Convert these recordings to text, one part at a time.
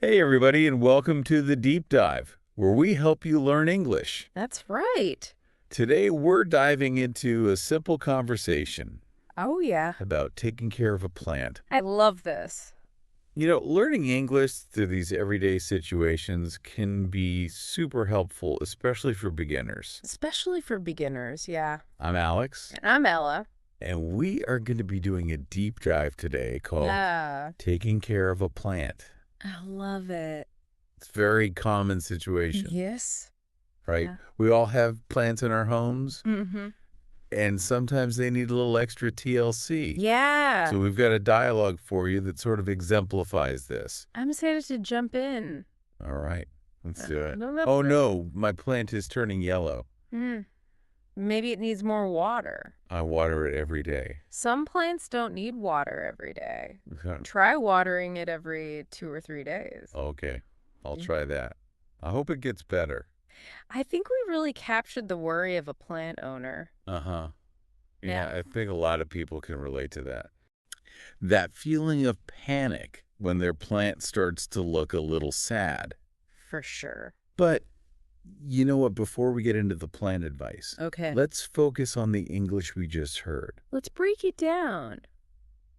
Hey, everybody, and welcome to the Deep Dive, where we help you learn English. That's right. Today, we're diving into a simple conversation Oh, yeah. about taking care of a plant. I love this. Learning English through these everyday situations can be super helpful, especially for beginners. Especially for beginners, yeah. I'm Alex, And I'm Ella. and we are going to be doing a deep dive today called Yeah. Taking Care of a Plant. I love it. It's a very common situation, Yes. right? Yeah. We all have plants in our homes. Mm-hmm. And sometimes they need a little extra TLC. Yeah. So we've got a dialogue for you that sort of exemplifies this. I'm excited to jump in. All right, let's do it. No, Oh no, my plant is turning yellow. Maybe it needs more water. I water it every day. Some plants don't need water every day. Okay, Try watering it every 2 or 3 days. I'll try that. I hope it gets better. I think we really captured the worry of a plant owner. Uh-huh. Yeah. I think a lot of people can relate to that. That feeling of panic when their plant starts to look a little sad. For sure. But you know what? Before we get into the plant advice, Okay. let's focus on the English we just heard. Let's break it down.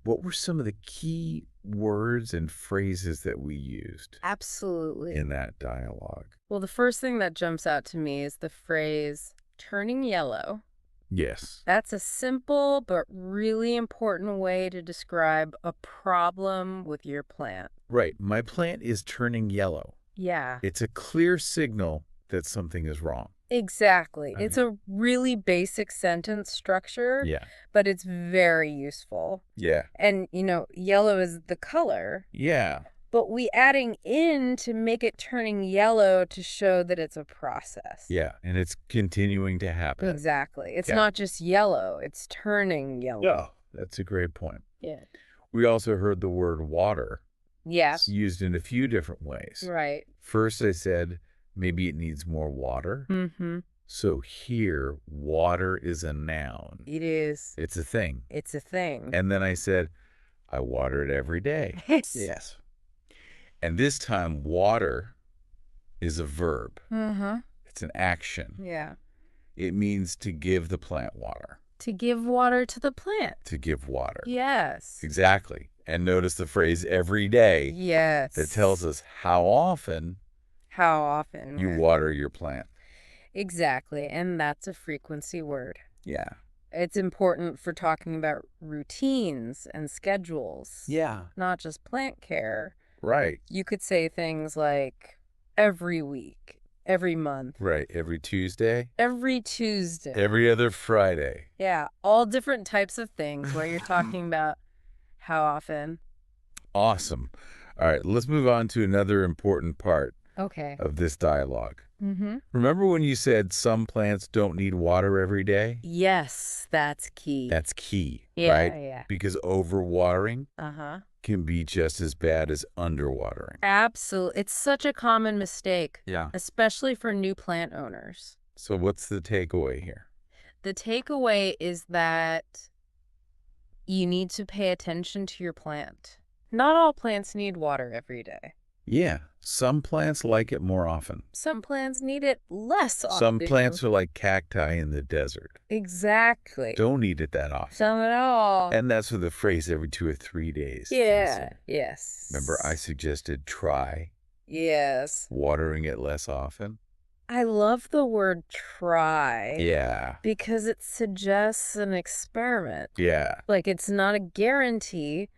What were some of the key words and phrases that we used Absolutely. in that dialogue? Well, the first thing that jumps out to me is the phrase turning yellow. Yes. That's a simple but really important way to describe a problem with your plant. Right. My plant is turning yellow. Yeah, It's a clear signal that something is wrong. exactly. Okay. It's a really basic sentence structure, Yeah. but it's very useful. Yeah. And, yellow is the color, Yeah. but we adding in to make it turning yellow to show that it's a process. Yeah. And it's continuing to happen. Exactly. It's Yeah. not just yellow, it's turning yellow. Yeah. That's a great point. Yeah. We also heard the word water Yes. used in a few different ways. Right. First, I said maybe it needs more water. Mm-hmm. So here, water is a noun. It is. It's a thing. It's a thing. And then I said, I water it every day. Yes. And this time, water is a verb. Uh-huh. It's an action. Yeah. It means to give the plant water. To give water to the plant. To give water. Yes. Exactly. And notice the phrase every day Yes. that tells us how often how often you water your plant. Exactly. And that's a frequency word. Yeah. It's important for talking about routines and schedules. Yeah. Not just plant care. Right. You could say things like every week, every month. Right. Every Tuesday. Every Tuesday. Every other Friday. Yeah. All different types of things where you're talking about how often. Awesome. All right. Let's move on to another important part Okay. of this dialogue. Mm-hmm. Remember when you said some plants don't need water every day? Yes, that's key. That's key, yeah, right? Yeah. Because overwatering Uh-huh. can be just as bad as underwatering. Absolutely. It's such a common mistake, Yeah. especially for new plant owners. So what's the takeaway here? The takeaway is that you need to pay attention to your plant. Not all plants need water every day. Yeah. Some plants like it more often. Some plants need it less often. Some plants are like cacti in the desert. Exactly. Don't need it that often. Some at all. And that's with the phrase every 2 or 3 days. Yeah. Yes. Remember, I suggested try Yes. watering it less often. I love the word try. Yeah. Because it suggests an experiment. Yeah. Like, it's not a guarantee,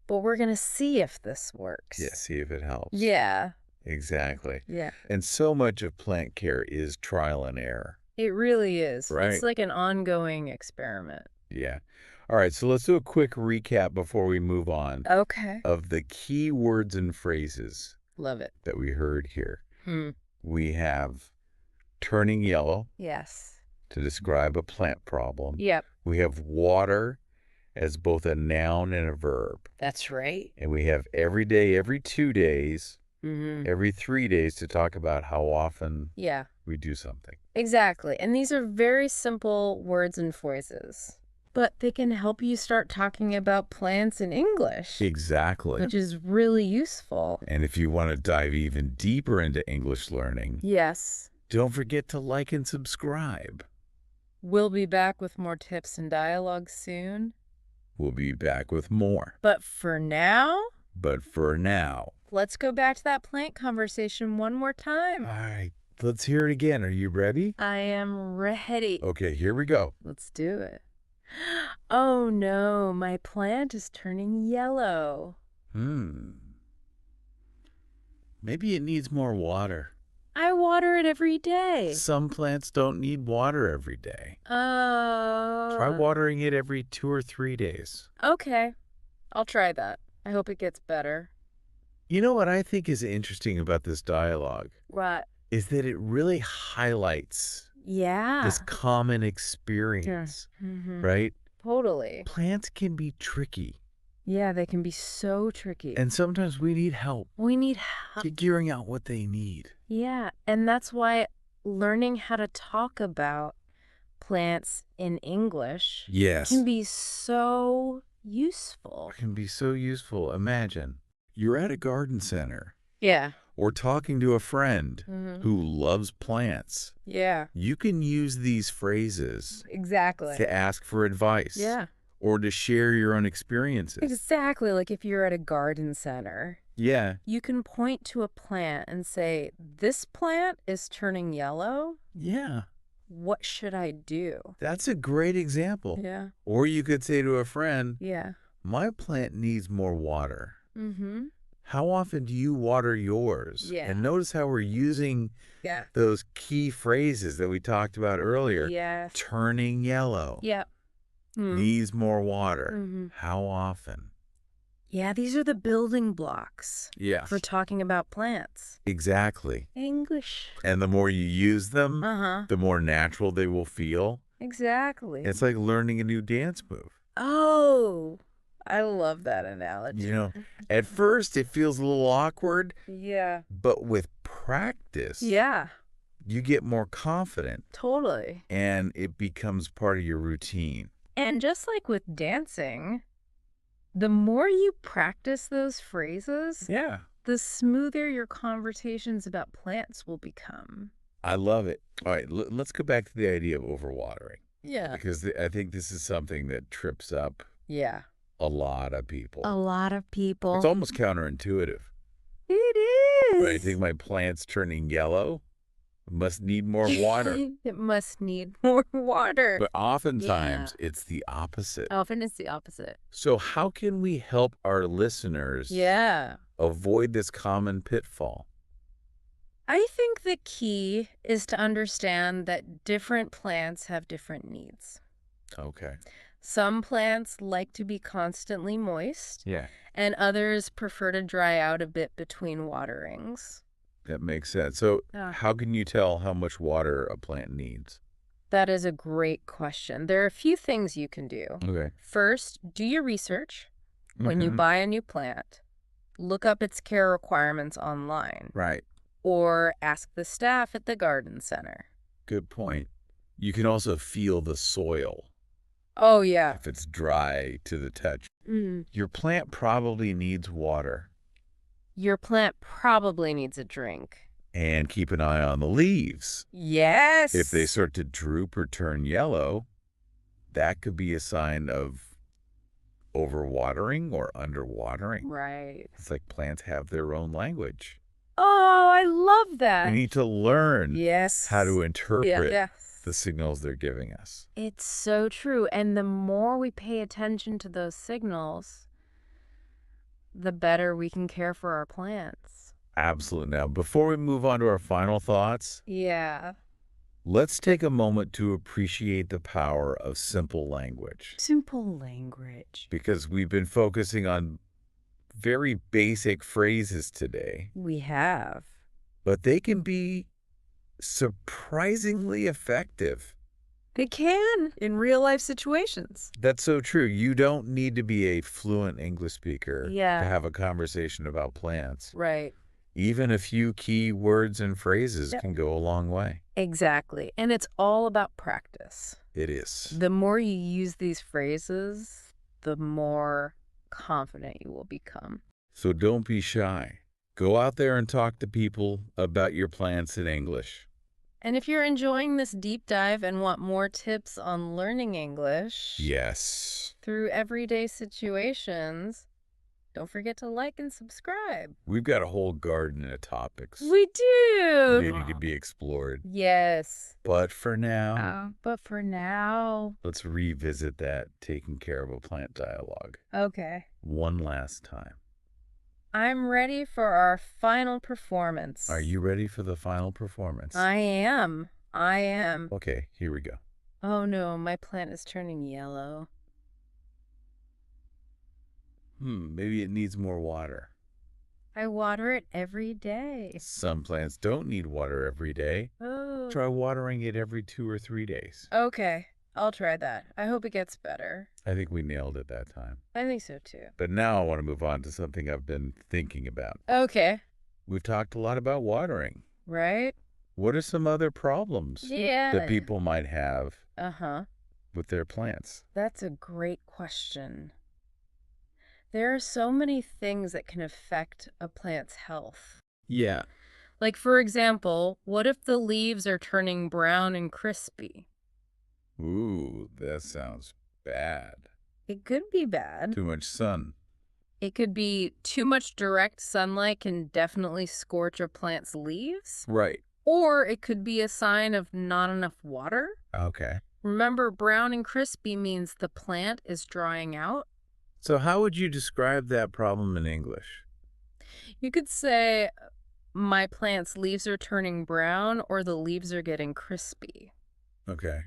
but we're going to see if this works. Yeah, see if it helps. Yeah. Exactly. Yeah. And so much of plant care is trial and error. It really is. Right. It's like an ongoing experiment. Yeah. All right, so let's do a quick recap before we move on Okay. of the key words and phrases Love it. that we heard here. Hmm. We have turning yellow Yes. to describe a plant problem. Yep. We have water as both a noun and a verb. That's right. And we have every day, every 2 days, Mm-hmm. every 3 days to talk about how often Yeah. we do something. Exactly. And these are very simple words and phrases. But they can help you start talking about plants in English, Exactly. which is really useful. And if you want to dive even deeper into English learning, Yes. don't forget to like and subscribe. We'll be back with more tips and dialogue soon. We'll be back with more. But for now, let's go back to that plant conversation one more time. All right, let's hear it again. Are you ready? I am ready. Okay, here we go. Let's do it. Oh no, my plant is turning yellow. Maybe it needs more water. I water it every day. Some plants don't need water every day. Oh. Try watering it every 2 or 3 days. Okay, I'll try that. I hope it gets better. You know what I think is interesting about this dialogue? What? Is that it really highlights this common experience, right? Totally. Plants can be tricky. Yeah, they can be so tricky. And sometimes we need help We need help. figuring out what they need. Yeah, and that's why learning how to talk about plants in English can be so useful. Can be so useful. Imagine you're at a garden center Yeah. or talking to a friend who loves plants. Yeah. You can use these phrases Exactly. to ask for advice. Yeah. Or to share your own experiences. Exactly. Like if you're at a garden center, Yeah. you can point to a plant and say, this plant is turning yellow. Yeah. What should I do? That's a great example. Yeah. Or you could say to a friend, Yeah. my plant needs more water. Mm-hmm. How often do you water yours? Yeah. And notice how we're using those key phrases that we talked about earlier. Yes. Turning yellow. Yep. Needs more water. How often? Yeah, these are the building blocks for talking about plants. Exactly. English. And the more you use them, the more natural they will feel. Exactly. It's like learning a new dance move. Oh, I love that analogy. You know, at first it feels a little awkward. Yeah. But with practice, you get more confident. Totally. And it becomes part of your routine. And just like with dancing, the more you practice those phrases, the smoother your conversations about plants will become. I love it. All right, let's go back to the idea of overwatering. Yeah. Because I think this is something that trips up a lot of people. A lot of people. It's almost counterintuitive. It is. But I think my plant's turning yellow. It must need more water. It must need more water. But oftentimes it's the opposite. Often it's the opposite. So how can we help our listeners avoid this common pitfall? I think the key is to understand that different plants have different needs. Okay. Some plants like to be constantly moist. Yeah. And others prefer to dry out a bit between waterings. That makes sense. So how can you tell how much water a plant needs? That is a great question. There are a few things you can do. Okay. First, do your research. When you buy a new plant, look up its care requirements online. Right. Or ask the staff at the garden center. Good point. You can also feel the soil. Oh, yeah. If it's dry to the touch. Your plant probably needs water. Your plant probably needs a drink. And keep an eye on the leaves. Yes. If they start to droop or turn yellow, that could be a sign of overwatering or underwatering. Right. It's like plants have their own language. Oh, I love that. We need to learn how to interpret the signals they're giving us. It's so true. And the more we pay attention to those signals, the better we can care for our plants. Absolutely. Now, before we move on to our final thoughts, let's take a moment to appreciate the power of simple language. Simple language. Because we've been focusing on very basic phrases today. We have. But they can be surprisingly effective. They can in real life situations. That's so true. You don't need to be a fluent English speaker to have a conversation about plants. Right. Even a few key words and phrases can go a long way. Exactly. And it's all about practice. It is. The more you use these phrases, the more confident you will become. So don't be shy. Go out there and talk to people about your plants in English. And if you're enjoying this deep dive and want more tips on learning English, yes, through everyday situations, don't forget to like and subscribe. We've got a whole garden of topics. We do. Needing to be explored. Yes. But for now, let's revisit that taking care of a plant dialogue. Okay. One last time. I'm ready for our final performance. Are you ready for the final performance? I am. Okay, here we go. Oh no, my plant is turning yellow. Maybe it needs more water. I water it every day. Some plants don't need water every day. Oh. Try watering it every 2 or 3 days. Okay, I'll try that. I hope it gets better. I think we nailed it that time. I think so too. But now I want to move on to something I've been thinking about. Okay. We've talked a lot about watering. Right? What are some other problems that people might have with their plants? That's a great question. There are so many things that can affect a plant's health. Yeah. Like, for example, what if the leaves are turning brown and crispy? Ooh, that sounds bad. It could be bad. Too much sun. It could be too much direct sunlight can definitely scorch a plant's leaves. Right. Or it could be a sign of not enough water. Okay. Remember, brown and crispy means the plant is drying out. So how would you describe that problem in English? You could say, my plant's leaves are turning brown, or the leaves are getting crispy. Okay.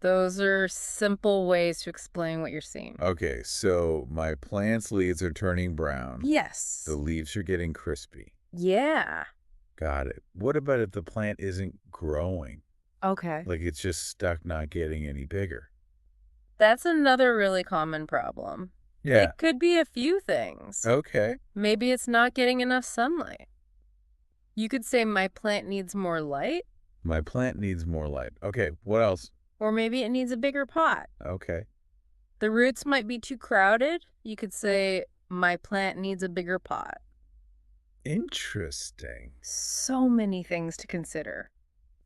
Those are simple ways to explain what you're seeing. Okay, so my plant's leaves are turning brown. Yes. The leaves are getting crispy. Yeah. Got it. What about if the plant isn't growing? Okay. Like it's just stuck not getting any bigger? That's another really common problem. Yeah. It could be a few things. Okay. Maybe it's not getting enough sunlight. You could say, my plant needs more light. My plant needs more light. Okay, what else? Or maybe it needs a bigger pot. Okay. The roots might be too crowded. You could say, my plant needs a bigger pot. Interesting. So many things to consider.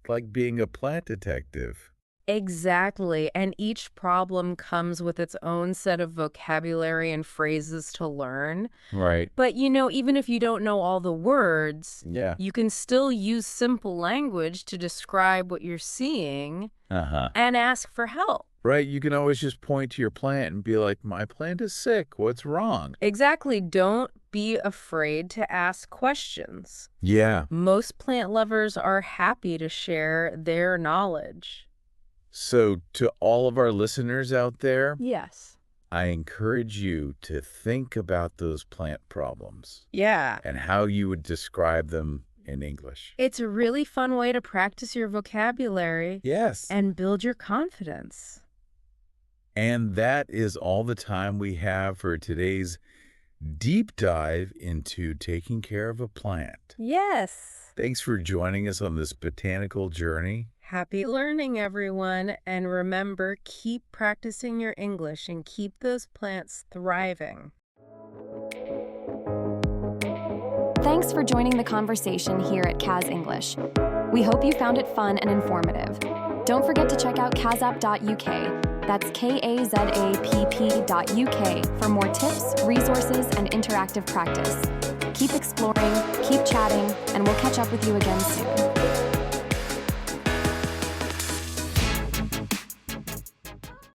Like being a plant detective. Exactly. And each problem comes with its own set of vocabulary and phrases to learn. Right. But, even if you don't know all the words, you can still use simple language to describe what you're seeing and ask for help. Right. You can always just point to your plant and be like, my plant is sick. What's wrong? Exactly. Don't be afraid to ask questions. Yeah. Most plant lovers are happy to share their knowledge. So to all of our listeners out there, yes, I encourage you to think about those plant problems. Yeah. And how you would describe them in English. It's a really fun way to practice your vocabulary. Yes. And build your confidence. And that is all the time we have for today's deep dive into taking care of a plant. Yes. Thanks for joining us on this botanical journey. Happy learning, everyone. And remember, keep practicing your English and keep those plants thriving. Thanks for joining the conversation here at Kaz English. We hope you found it fun and informative. Don't forget to check out kazapp.uk. That's kazapp.uk for more tips, resources, and interactive practice. Keep exploring, keep chatting, and we'll catch up with you again soon.